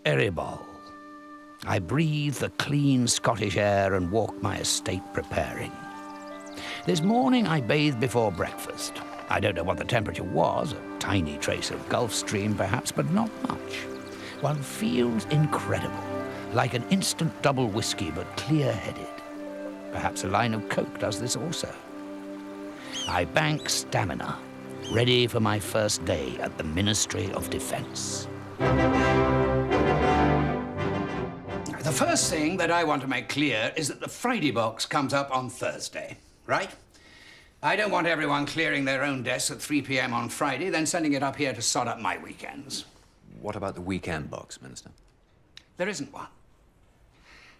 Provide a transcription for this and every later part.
Eribol. I breathe the clean Scottish air and walk my estate preparing. This morning I bathed before breakfast. I don't know what the temperature was, a tiny trace of Gulf Stream perhaps, but not much. One feels incredible, like an instant double whiskey but clear-headed. Perhaps a line of coke does this also. I bank stamina, ready for my first day at the Ministry of Defence. The first thing that I want to make clear is that the Friday box comes up on Thursday, right? I don't want everyone clearing their own desks at 3 p.m. on Friday, then sending it up here to sod up my weekends. What about the weekend box, Minister? There isn't one.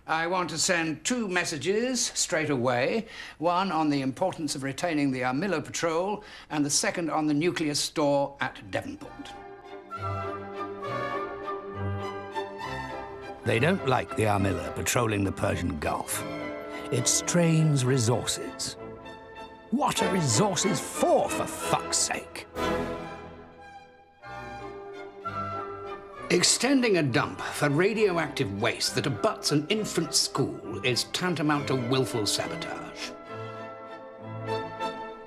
I want to send 2 messages straight away, one on the importance of retaining the Armilla Patrol, and the second on the nuclear store at Devonport. They don't like the Armilla patrolling the Persian Gulf. It strains resources. What are resources for fuck's sake? Extending a dump for radioactive waste that abuts an infant school is tantamount to willful sabotage.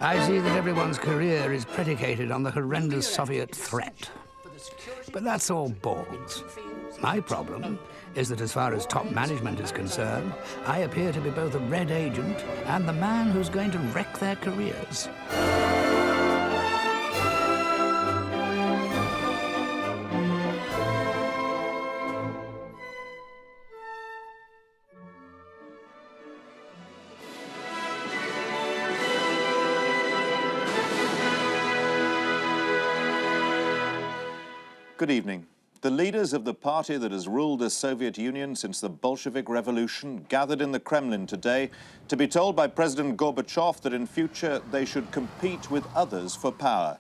I see that everyone's career is predicated on the horrendous Soviet threat. But that's all balls. My problem is that as far as top management is concerned, I appear to be both a red agent and the man who's going to wreck their careers. Good evening. The leaders of the party that has ruled the Soviet Union since the Bolshevik Revolution gathered in the Kremlin today to be told by President Gorbachev that in future they should compete with others for power.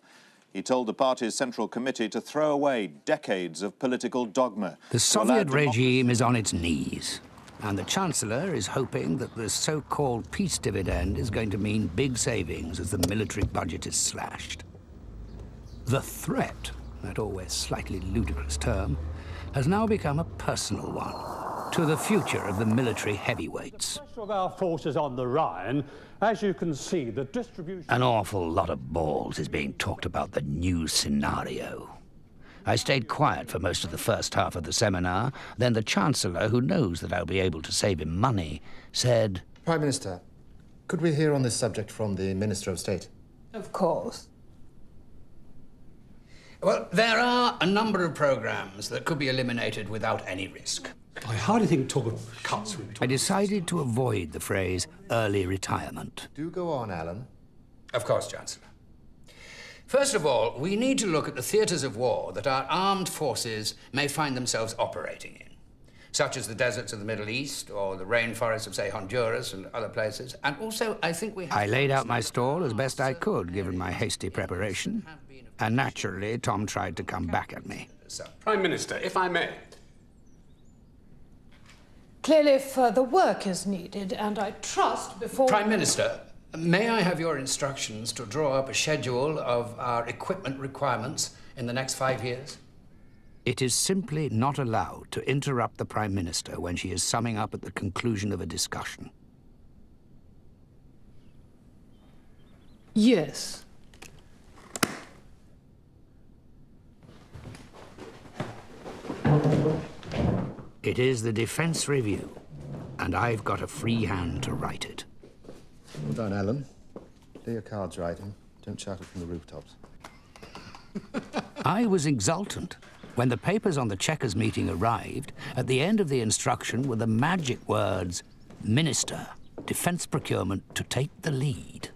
He told the party's Central Committee to throw away decades of political dogma. The Soviet regime is on its knees, and the Chancellor is hoping that the so-called peace dividend is going to mean big savings as the military budget is slashed. The threat, that always slightly ludicrous term, has now become a personal one to the future of the military heavyweights. The pressure of our forces on the Rhine, as you can see, the distribution... An awful lot of balls is being talked about the new scenario. I stayed quiet for most of the first half of the seminar. Then the Chancellor, who knows that I'll be able to save him money, said... Prime Minister, could we hear on this subject from the Minister of State? Of course. Well, there are a number of programs that could be eliminated without any risk. I hardly think talk of cuts would be talking. I decided to avoid the phrase early retirement. Do go on, Alan. Of course, Chancellor. First of all, we need to look at the theatres of war that our armed forces may find themselves operating in, such as the deserts of the Middle East or the rainforests of, say, Honduras and other places. And also, I think we have... I laid out my stall as best I could, given my hasty preparation. And naturally, Tom tried to come back at me. Prime Minister, if I may. Clearly further work is needed, and I trust before... Prime Minister, may I have your instructions to draw up a schedule of our equipment requirements in the next 5 years? It is simply not allowed to interrupt the Prime Minister when she is summing up at the conclusion of a discussion. Yes. It is the Defence Review, and I've got a free hand to write it. Well done, Alan. Lay your cards right and don't shout it from the rooftops. I was exultant when the papers on the Chequers meeting arrived. At the end of the instruction were the magic words, Minister, Defence Procurement to take the lead.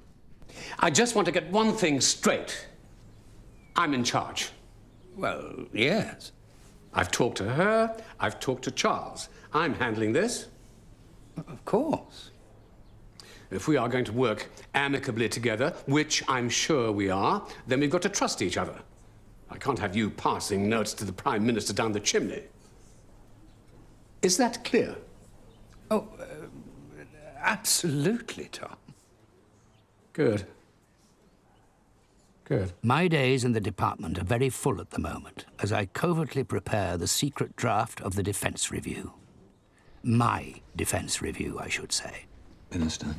I just want to get one thing straight. I'm in charge. Well, yes. I've talked to her, I've talked to Charles. I'm handling this. Of course. If we are going to work amicably together, which I'm sure we are, then we've got to trust each other. I can't have you passing notes to the Prime Minister down the chimney. Is that clear? Oh, absolutely, Tom. Good. Good. My days in the department are very full at the moment, as I covertly prepare the secret draft of the Defence Review. My Defence Review, I should say. Minister.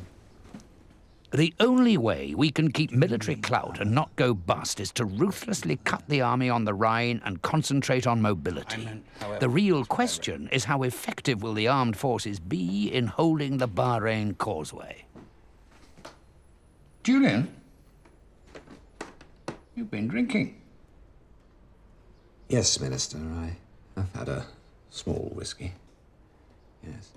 The only way we can keep military clout and not go bust is to ruthlessly cut the army on the Rhine and concentrate on mobility. The real question is how effective will the armed forces be in holding the Bahrain causeway? Julian, you've been drinking. Yes, Minister. I've had a small whiskey. Yes.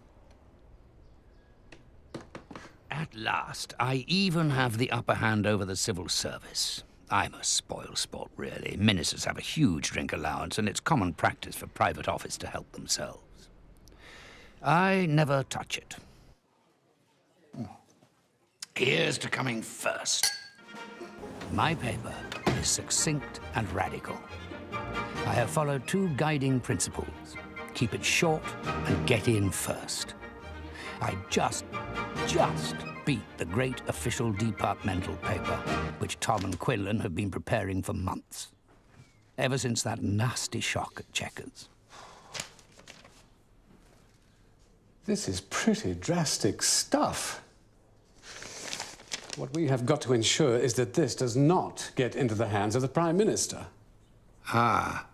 At last, I even have the upper hand over the civil service. I'm a spoil sport, really. Ministers have a huge drink allowance, and it's common practice for private office to help themselves. I never touch it. Here's to coming first. My paper is succinct and radical. I have followed two guiding principles. Keep it short and get in first. I just beat the great official departmental paper, which Tom and Quinlan have been preparing for months. Ever since that nasty shock at Chequers. This is pretty drastic stuff. What we have got to ensure is that this does not get into the hands of the Prime Minister. Ah.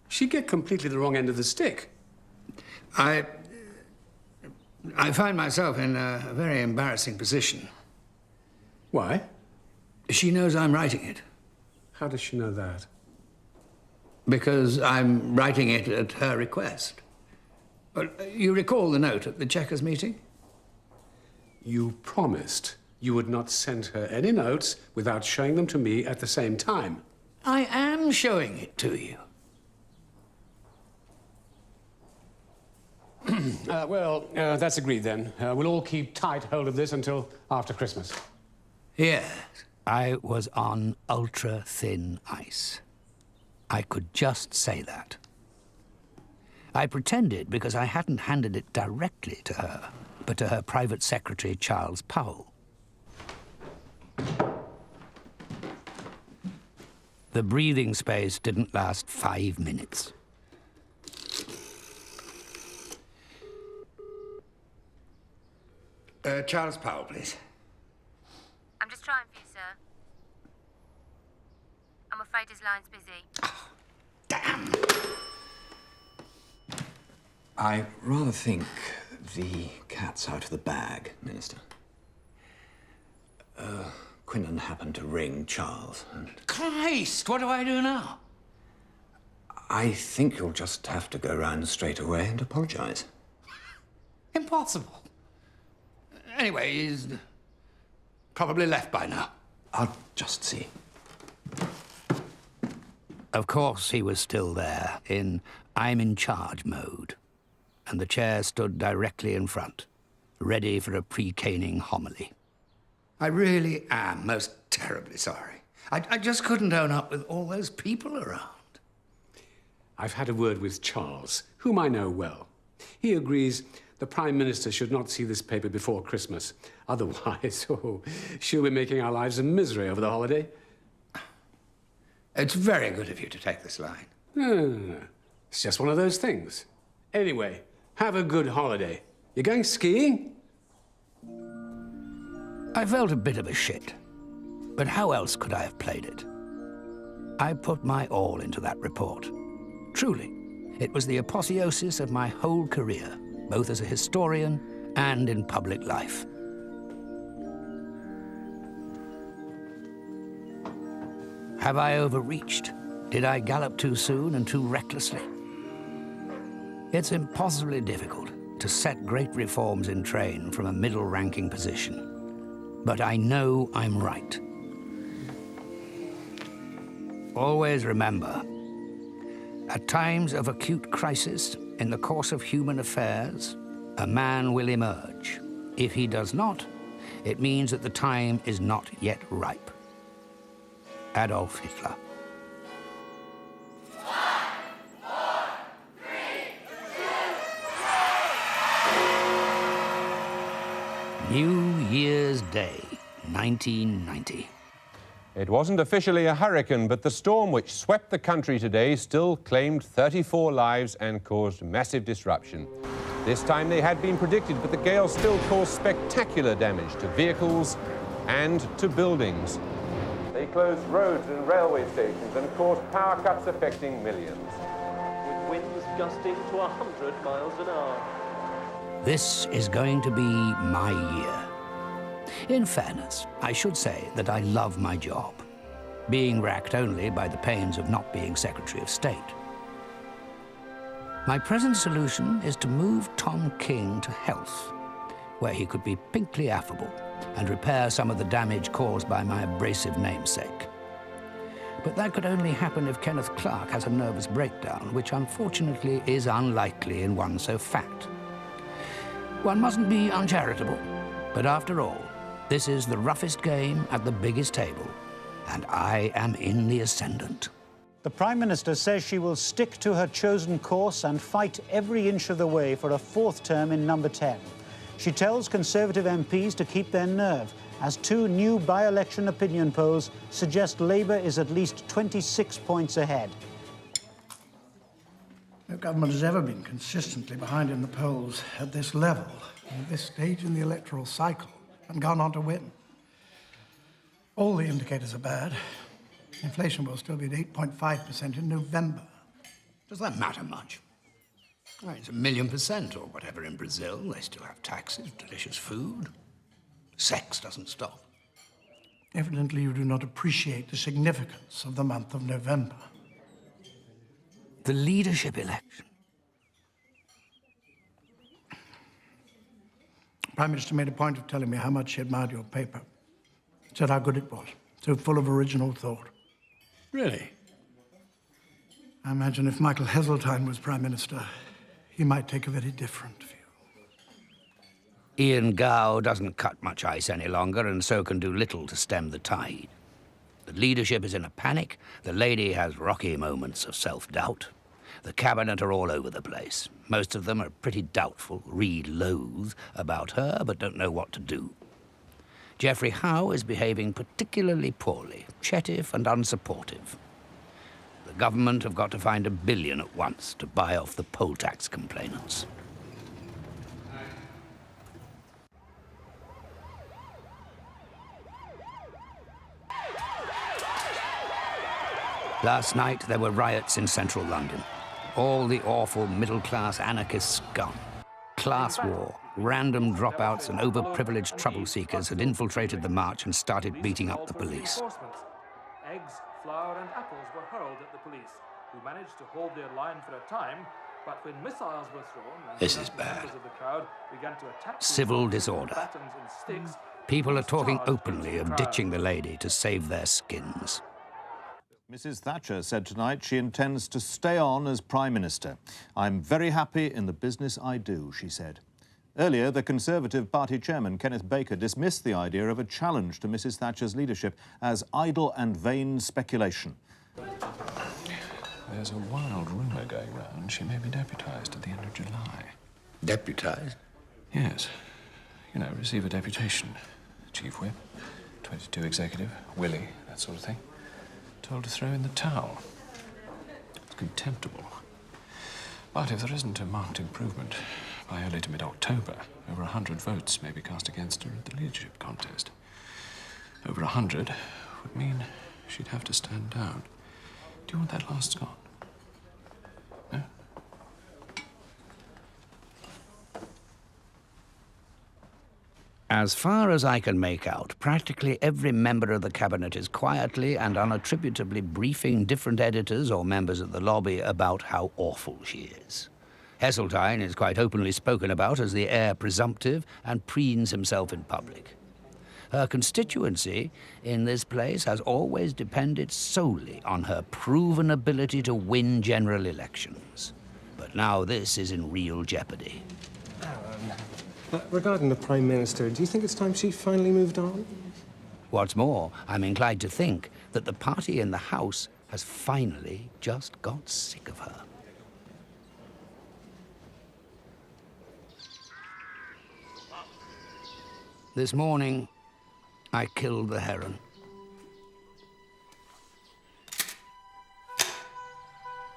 She'd get completely the wrong end of the stick. I find myself in a very embarrassing position. Why? She knows I'm writing it. How does she know that? Because I'm writing it at her request. But you recall the note at the Chequers meeting? You promised you would not send her any notes without showing them to me at the same time. I am showing it to you. That's agreed then. We'll all keep tight hold of this until after Christmas. Yes, I was on ultra-thin ice. I could just say that. I pretended because I hadn't handed it directly to her, but to her private secretary, Charles Powell. The breathing space didn't last 5 minutes. Charles Powell, please. I'm just trying for you, sir. I'm afraid his line's busy. Damn! I rather think the cat's out of the bag, Minister. Quinlan happened to ring Charles, and Christ, what do I do now? I think you'll just have to go round straight away and apologize. Impossible. Anyway, he's probably left by now. I'll just see. Of course, he was still there, in I'm in charge mode, and the chair stood directly in front, ready for a pre-caning homily. I really am most terribly sorry. I just couldn't own up with all those people around. I've had a word with Charles, whom I know well. He agrees the Prime Minister should not see this paper before Christmas. Otherwise, she'll be making our lives a misery over the holiday. It's very good of you to take this line. No. It's just one of those things. Anyway, have a good holiday. You're going skiing? I felt a bit of a shit, but how else could I have played it? I put my all into that report. Truly, it was the apotheosis of my whole career, both as a historian and in public life. Have I overreached? Did I gallop too soon and too recklessly? It's impossibly difficult to set great reforms in train from a middle-ranking position. But I know I'm right. Always remember, at times of acute crisis in the course of human affairs, a man will emerge. If he does not, it means that the time is not yet ripe. Adolf Hitler. 1, 4, 3, 2, New Year's Day, 1990. It wasn't officially a hurricane, but the storm which swept the country today still claimed 34 lives and caused massive disruption. This time they had been predicted, but the gale still caused spectacular damage to vehicles and to buildings. They closed roads and railway stations and caused power cuts affecting millions. With winds gusting to 100 miles an hour. This is going to be my year. In fairness, I should say that I love my job, being racked only by the pains of not being Secretary of State. My present solution is to move Tom King to health, where he could be pinkly affable and repair some of the damage caused by my abrasive namesake. But that could only happen if Kenneth Clark has a nervous breakdown, which unfortunately is unlikely in one so fat. One mustn't be uncharitable, but after all, this is the roughest game at the biggest table, and I am in the ascendant. The Prime Minister says she will stick to her chosen course and fight every inch of the way for a fourth term in number 10. She tells Conservative MPs to keep their nerve, as two new by-election opinion polls suggest Labour is at least 26 points ahead. No government has ever been consistently behind in the polls at this level, at this stage in the electoral cycle, and gone on to win. All the indicators are bad. Inflation will still be at 8.5% in November. Does that matter much? Well, it's 1,000,000% or whatever in Brazil. They still have taxes, delicious food. Sex doesn't stop. Evidently, you do not appreciate the significance of the month of November. The leadership election. The Prime Minister made a point of telling me how much he admired your paper. Said how good it was, so full of original thought. Really? I imagine if Michael Heseltine was Prime Minister, he might take a very different view. Ian Gow doesn't cut much ice any longer, and so can do little to stem the tide. The leadership is in a panic. The lady has rocky moments of self-doubt. The cabinet are all over the place. Most of them are pretty doubtful, read loathe about her, but don't know what to do. Geoffrey Howe is behaving particularly poorly, chettif and unsupportive. The government have got to find $1 billion at once to buy off the poll tax complainants. Last night, there were riots in central London. All the awful middle-class anarchists gone. Class war, random dropouts and overprivileged trouble seekers had infiltrated the march and started beating up the police. Eggs, flour and apples were hurled at the police, who managed to hold their line for a time, but when missiles were thrown and This is bad. members of the crowd began to attack Civil disorder. batons and sticks, People are talking openly of ditching the lady to save their skins. Mrs Thatcher said tonight she intends to stay on as Prime Minister. I'm very happy in the business I do, she said. Earlier, the Conservative Party chairman, Kenneth Baker, dismissed the idea of a challenge to Mrs Thatcher's leadership as idle and vain speculation. There's a wild rumour going round she may be deputised at the end of July. Deputised? Yes. You know, receive a deputation. Chief Whip, 22 executive, Willie, that sort of thing. Told to throw in the towel. It's contemptible. But if there isn't a marked improvement, by early to mid-October, over 100 votes may be cast against her at the leadership contest. Over 100 would mean she'd have to stand down. Do you want that last Scot? No? As far as I can make out, practically every member of the cabinet is quietly and unattributably briefing different editors or members of the lobby about how awful she is. Heseltine is quite openly spoken about as the heir presumptive and preens himself in public. Her constituency in this place has always depended solely on her proven ability to win general elections. But now this is in real jeopardy. Regarding the Prime Minister, do you think it's time she finally moved on? What's more, I'm inclined to think that the party in the House has finally just got sick of her. This morning, I killed the heron.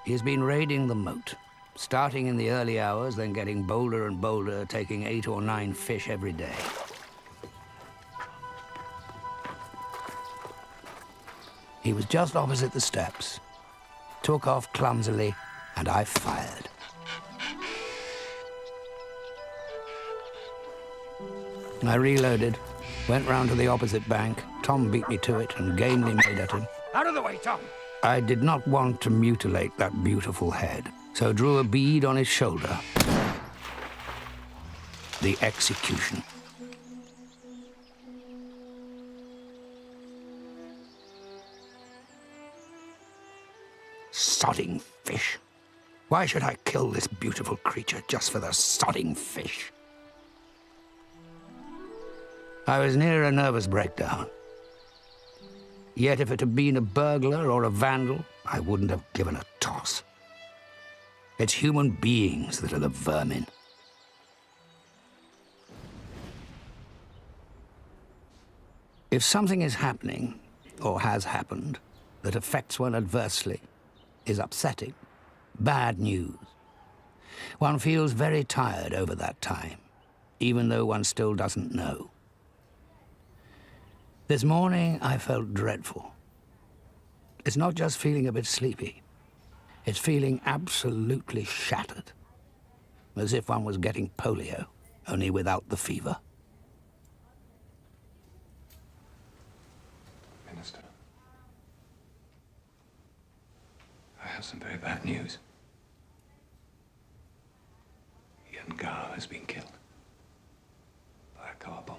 He's been raiding the moat, starting in the early hours, then getting bolder and bolder, taking 8 or 9 fish every day. He was just opposite the steps, took off clumsily, and I fired. I reloaded, went round to the opposite bank. Tom beat me to it and gamely made at him. Out of the way, Tom! I did not want to mutilate that beautiful head, so drew a bead on his shoulder. The execution. Sodding fish. Why should I kill this beautiful creature just for the sodding fish? I was near a nervous breakdown. Yet if it had been a burglar or a vandal, I wouldn't have given a toss. It's human beings that are the vermin. If something is happening, or has happened, that affects one adversely, is upsetting, bad news, one feels very tired over that time, even though one still doesn't know. This morning, I felt dreadful. It's not just feeling a bit sleepy. It's feeling absolutely shattered, as if one was getting polio, only without the fever. Minister, I have some very bad news. Ian Gow has been killed by a car bomb.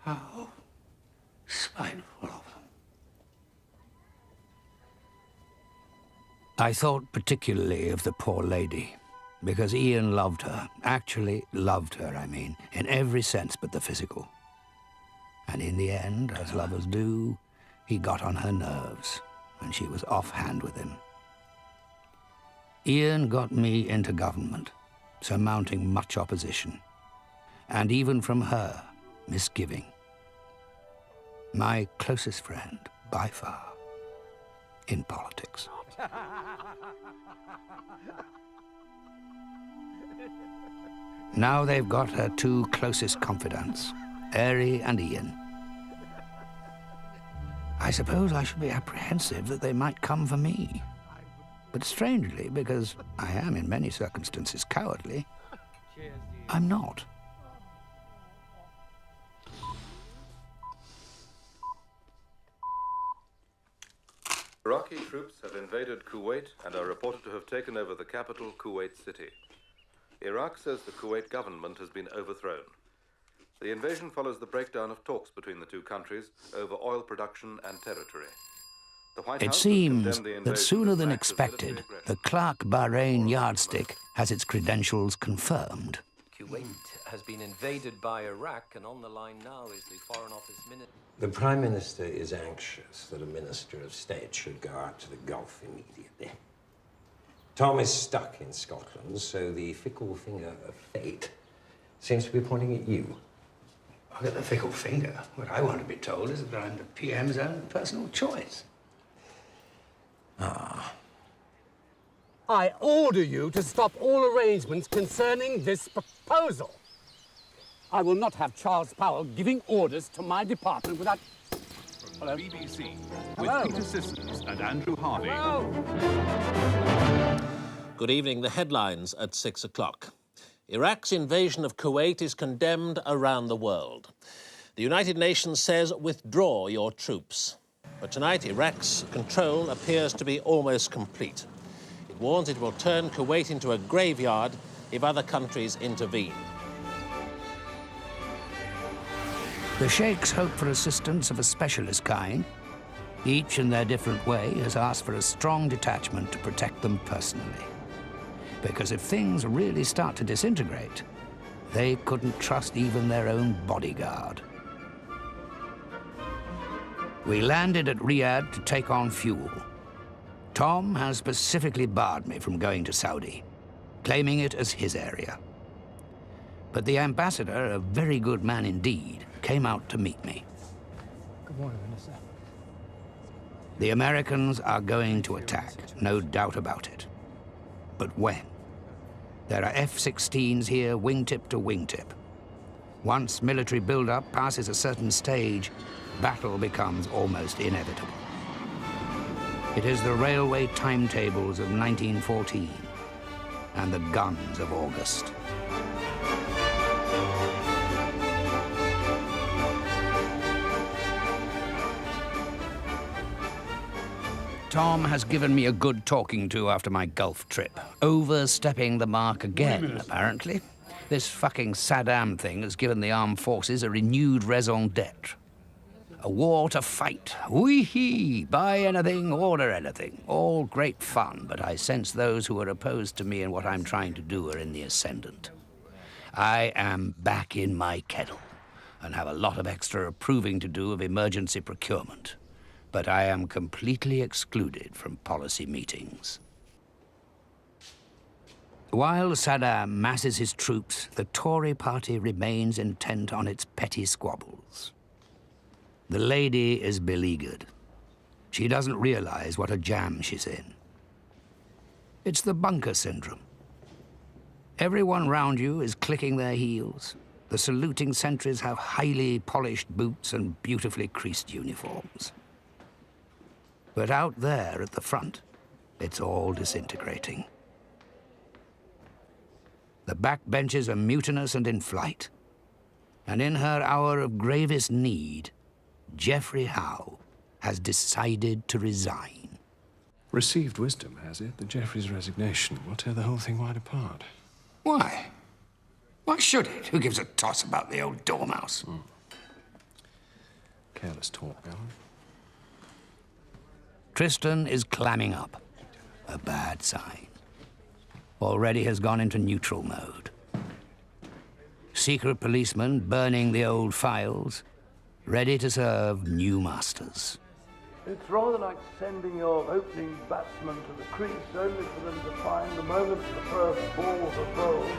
How spiteful of them. I thought particularly of the poor lady, because Ian loved her, actually loved her, I mean, in every sense but the physical. And in the end, as lovers do, he got on her nerves, and she was offhand with him. Ian got me into government, surmounting much opposition, and even from her, misgiving. My closest friend, by far, in politics. Now they've got her 2 closest confidants, Airy and Ian. I suppose I should be apprehensive that they might come for me. But strangely, because I am in many circumstances cowardly, I'm not. Iraqi troops have invaded Kuwait and are reported to have taken over the capital, Kuwait City. Iraq says the Kuwait government has been overthrown. The invasion follows the breakdown of talks between the 2 countries over oil production and territory. The White It House seems has condemned the that invasion sooner as than an act of expected, military the Clark-Bahrain yardstick has its credentials confirmed. Kuwait has been invaded by Iraq, and on the line now is the Foreign Office Minister. The Prime Minister is anxious that a Minister of State should go out to the Gulf immediately. Tom is stuck in Scotland, so the fickle finger of fate seems to be pointing at you. Look at the fickle finger. What I want to be told is that I'm the PM's own personal choice. Ah. I order you to stop all arrangements concerning this proposal. I will not have Charles Powell giving orders to my department without... Hello? BBC, Hello? with Peter Sissons and Andrew Harvey. Hello? Good evening. The headlines at 6 o'clock. Iraq's invasion of Kuwait is condemned around the world. The United Nations says, withdraw your troops. But tonight, Iraq's control appears to be almost complete. It warns it will turn Kuwait into a graveyard if other countries intervene. The sheikhs hope for assistance of a specialist kind. Each, in their different way, has asked for a strong detachment to protect them personally. Because if things really start to disintegrate, they couldn't trust even their own bodyguard. We landed at Riyadh to take on fuel. Tom has specifically barred me from going to Saudi, claiming it as his area. But the ambassador, a very good man indeed, came out to meet me. Good morning, Minister. The Americans are going to attack, no doubt about it. But when? There are F-16s here, wingtip to wingtip. Once military build-up passes a certain stage, battle becomes almost inevitable. It is the railway timetables of 1914 and the guns of August. Tom has given me a good talking to after my Gulf trip. Overstepping the mark again, apparently. This fucking Saddam thing has given the armed forces a renewed raison d'etre. A war to fight. Wee-hee! Buy anything, order anything. All great fun, but I sense those who are opposed to me and what I'm trying to do are in the ascendant. I am back in my kettle and have a lot of extra approving to do of emergency procurement. But I am completely excluded from policy meetings. While Saddam masses his troops, the Tory party remains intent on its petty squabbles. The lady is beleaguered. She doesn't realize what a jam she's in. It's the bunker syndrome. Everyone round you is clicking their heels. The saluting sentries have highly polished boots and beautifully creased uniforms. But out there at the front, it's all disintegrating. The backbenchers are mutinous and in flight. And in her hour of gravest need, Geoffrey Howe has decided to resign. Received wisdom, has it? That Geoffrey's resignation will tear the whole thing wide apart. Why? Why should it? Who gives a toss about the old dormouse? Careless talk, Alan. Tristan is clamming up. A bad sign. Already has gone into neutral mode. Secret policemen burning the old files, ready to serve new masters. It's rather like sending your opening batsman to the crease only for them to find the moment the first balls are bowled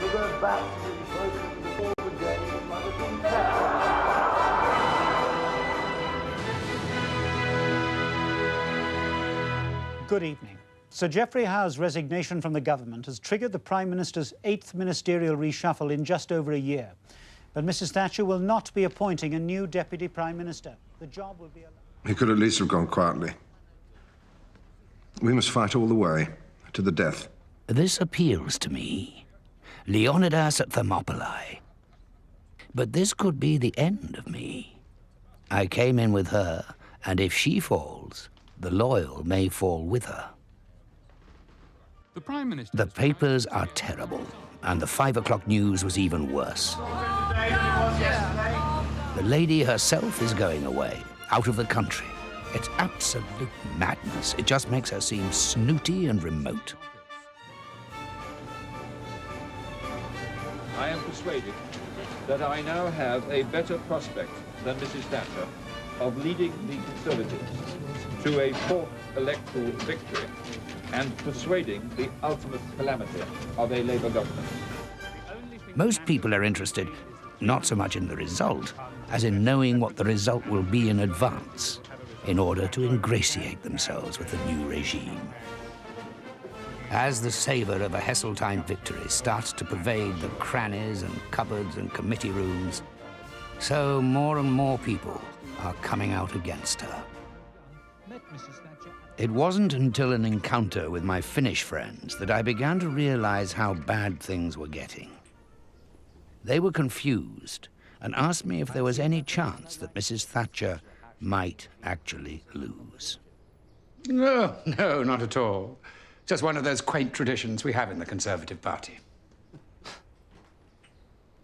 that their bats have been broken before the game might have been captured. Good evening. Sir Geoffrey Howe's resignation from the government has triggered the Prime Minister's 8th ministerial reshuffle in just over a year. But Mrs Thatcher will not be appointing a new Deputy Prime Minister. The job will be... He could at least have gone quietly. We must fight all the way, to the death. This appeals to me. Leonidas at Thermopylae. But this could be the end of me. I came in with her, and if she falls, the loyal may fall with her. The Prime Minister... The papers are terrible, and the 5 o'clock news was even worse. The lady herself is going away, out of the country. It's absolute madness. It just makes her seem snooty and remote. I am persuaded that I now have a better prospect than Mrs Thatcher of leading the Conservatives to a 4th electoral victory and persuading the ultimate calamity of a Labour government. Most people are interested not so much in the result as in knowing what the result will be in advance in order to ingratiate themselves with the new regime. As the savour of a Heseltine victory starts to pervade the crannies and cupboards and committee rooms, so more and more people are coming out against her. It wasn't until an encounter with my Finnish friends that I began to realize how bad things were getting. They were confused and asked me if there was any chance that Mrs Thatcher might actually lose. No, not at all. Just one of those quaint traditions we have in the Conservative Party.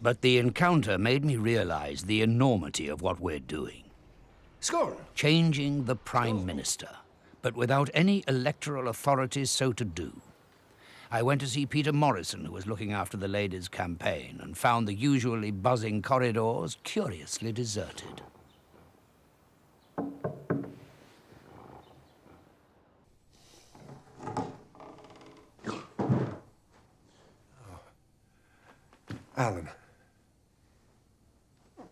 But the encounter made me realize the enormity of what we're doing. Score! Changing the Prime Minister, but without any electoral authorities so to do. I went to see Peter Morrison, who was looking after the ladies' campaign, and found the usually buzzing corridors curiously deserted. Alan.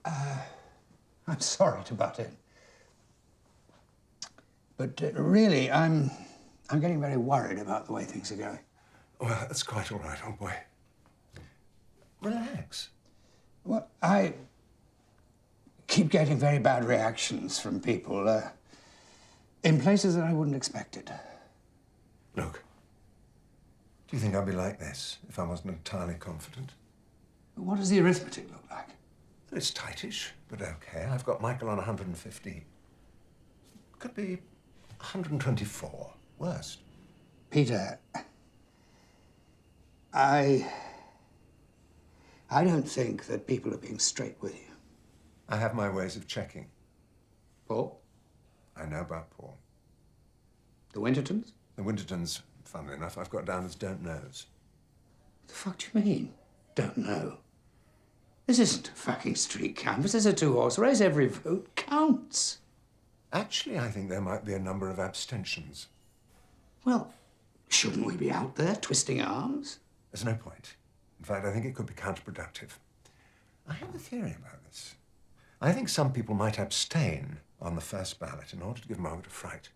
I'm sorry to butt in. But really, I'm getting very worried about the way things are going. Well, that's quite all right, old boy. Relax. Well, I keep getting very bad reactions from people in places that I wouldn't expect it. Look, do you think I'd be like this if I wasn't entirely confident? What does the arithmetic look like? It's tightish, but okay. I've got Michael on 150. Could be 124. Worst. Peter, I don't think that people are being straight with you. I have my ways of checking. Paul? I know about Paul. The Wintertons? The Wintertons, funnily enough, I've got down as don't knows. What the fuck do you mean, don't know? This isn't a fucking street canvass. It's a two-horse race. Every vote counts. Actually, I think there might be a number of abstentions. Well, shouldn't we be out there twisting arms? There's no point. In fact, I think it could be counterproductive. I have a theory about this. I think some people might abstain on the first ballot in order to give Margaret a fright,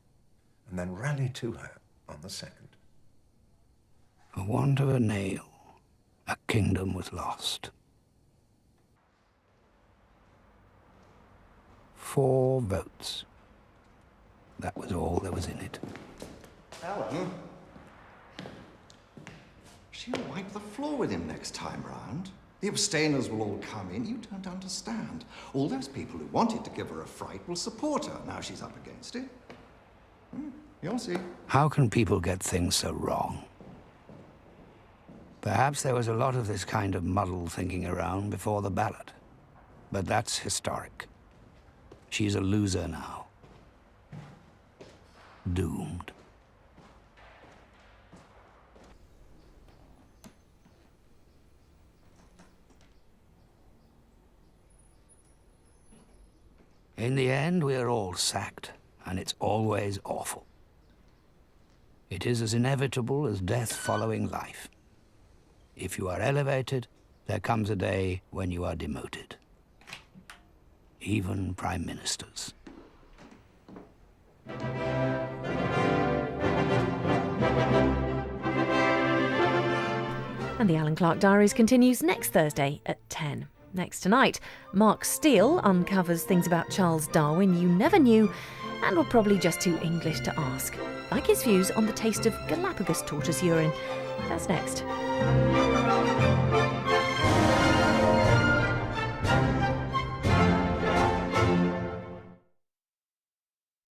and then rally to her on the second. For want of a nail, a kingdom was lost. 4 votes. That was all there was in it. Alan, she'll wipe the floor with him next time round. The abstainers will all come in. You don't understand. All those people who wanted to give her a fright will support her now she's up against it. You'll see. How can people get things so wrong? Perhaps there was a lot of this kind of muddled thinking around before the ballot. But that's historic. She's a loser now. Doomed. In the end, we are all sacked, and it's always awful. It is as inevitable as death following life. If you are elevated, there comes a day when you are demoted. Even prime ministers. And the Alan Clark Diaries continues next Thursday at 10. Next tonight, Mark Steele uncovers things about Charles Darwin you never knew and were probably just too English to ask. Like his views on the taste of Galapagos tortoise urine. That's next.